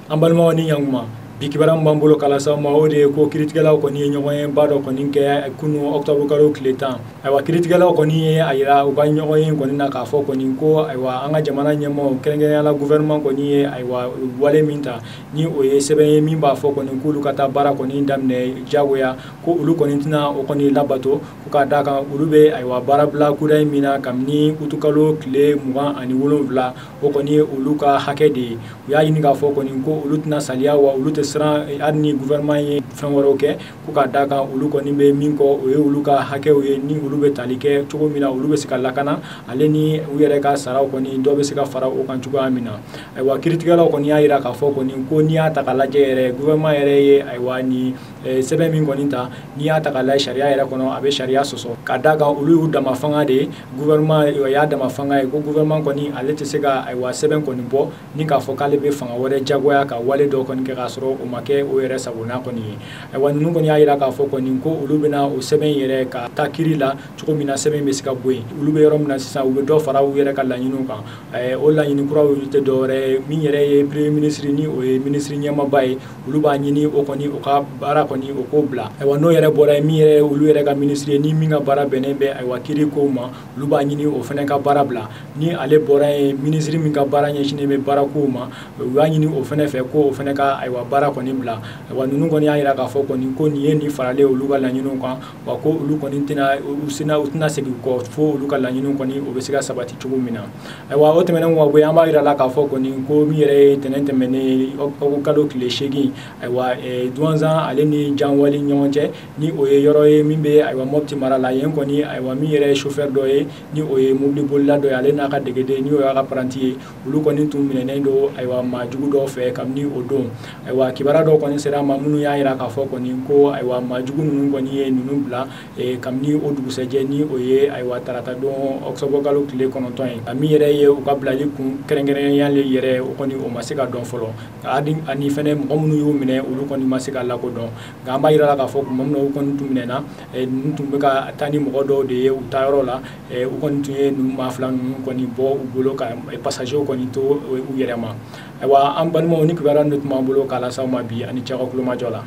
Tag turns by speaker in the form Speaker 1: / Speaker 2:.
Speaker 1: an balimaw ni ɲankuma bi kibaran b'an bolo kalasa ma o de ye ko kiiritigɛlaw kɔni ye ɲɔgɔn ye ba dɔ kɔni kɛ kunu octobre kalo tile 10 ayiwa kiiritigɛlaw kɔni ye a yira u ka ɲɔgɔn ye kɔni na k'a fɔ kɔni ko ayiwa an ka jamana ɲɛmaaw kɛrɛnkɛrɛnnenya gouvernement kɔni ye ayiwa wale min ta ni o ye sɛbɛn ye min b'a fɔ kɔni k'olu ka taa baara kɔni daminɛ jagoya ko olu kɔni tɛna o kɔni labato ko k'a d'a kan olu bɛ ayiwa baara bila kura min na kabini utukalo tile 27 o kɔni ye olu ka hakɛ de ye u y'a ɲini k'a fɔ kɔni ko olu tɛna saliya wa olu tɛ siran hali ni gouvernement ye fɛn wɛrɛw kɛ ko k'a d'a kan olu kɔni bɛ min kɔ o ye olu ka hakɛw ye ni olu bɛ tali kɛ cogo min na olu bɛ se ka lakana ale ni u yɛrɛ ka saraw kɔni dɔ bɛ se ka fara o kan cogoya min na ayiwa kiiritigɛlaw kɔni y'a jira k'a fɔ kɔni ko n'i y'a ta k'a lajɛ yɛrɛ gouvernement yɛrɛ ye ayiwa ni sɛbɛn min kɔni ta n'i y'a ta k'a lajɛ sariya yɛrɛ kɔnɔ a bɛ sariya sɔsɔ k'a d'a kan olu y'u dama fanga de ye gouvernement y'a dama fanga ye ko gouvernement kɔni ale tɛ se ka ayiwa sɛbɛn kɔni bɔ ni k'a fɔ k'ale bɛ fanga wɛrɛ jagoya ka wale dɔ kɔni kɛ k'a sɔrɔ o ma kɛ o yɛrɛ sagona kɔni ye ayiwa ninnu kɔni y'a jira k'a fɔ kɔni ko olu bɛna o sɛbɛn yɛrɛ ka taa kiiri la cogo min na sɛbɛn bɛ se ka bɔ yen olu bɛ yɔrɔ min na sisan u bɛ dɔ fara u yɛrɛ ka laɲiniw kan o laɲini kuraw tɛ dɔwɛrɛ ye min yɛrɛ ye premier ministre ni o ye ministre ɲɛmaaba ye olu b'a ɲini o kɔni o ka baara kɔni o k'o bila ayiwa n'o yɛrɛ bɔra ye min yɛrɛ olu yɛrɛ ka ministre ye ni min ka baara bɛnnen bɛ ayiwa kiiri kow ma olu b'a ɲini o fana ka baara bila ni ale bɔra ye ministre min ka baara ɲɛsinnen bɛ baara kow ma u b'a ɲini o fana fɛ ko o fana ka ayiwa baara kɔni bila ayiwa ninnu kɔni y'a jira k'a fɔ kɔni ko nin ye nin faralen olu ka laɲiniw kan wa ko olu kɔni tɛna segin kɔ fo olu ka laɲiniw kɔni o bɛ se ka sabati cogo min na ayiwa o tɛmɛnen kɔ bɔ yen an b'a jira la k'a fɔ kɔni ko min yɛrɛ ye tɛnɛn tɛmɛnen kalo tile 8 ayiwa Duanzan ale ni Janwali ɲɔgɔn cɛ ni o ye yɔrɔ ye min bɛ ayiwa Mopti mara la yen kɔni ayiwa min yɛrɛ ye chauffeur dɔ ye ni o ye mobili bolila dɔ ye ale n'a ka degeden ni o y'a ka apprenti ye olu kɔni tun minɛnen don ayiwa maajugu dɔw fɛ kabini o don ayiwa kibaruya dɔw kɔni sera ma minnu y'a jira k'a fɔ kɔni ko ayiwa maajugu ninnu kɔni ye ninnu bila kabini o dugusɛjɛ ni o ye ayiwa tarata don octobre kalo tile 9 ye a min yɛrɛ ye u ka bilali kun kɛrɛnkɛrɛnyalen yɛrɛ o kɔni o ma se ka dɔn fɔlɔ ani fɛnɛ mɔgɔ minnu y'u minɛ olu kɔni ma se ka lakodɔn nka an b'a jira la k'a fɔ tuma min na u kɔni tun minɛna ninnu tun bɛ ka taa ni mɔgɔ dɔw de ye u taa yɔrɔ la u kɔni tun ye ninnu maa fila ninnu kɔni bɔ u bolo ka passager kɔni to u yɛrɛ ma ayiwa an balimaw ni kibaruya ninnu tun b'an bolo k'a las'aw ma bi ani cɛ ka kulomajɔ la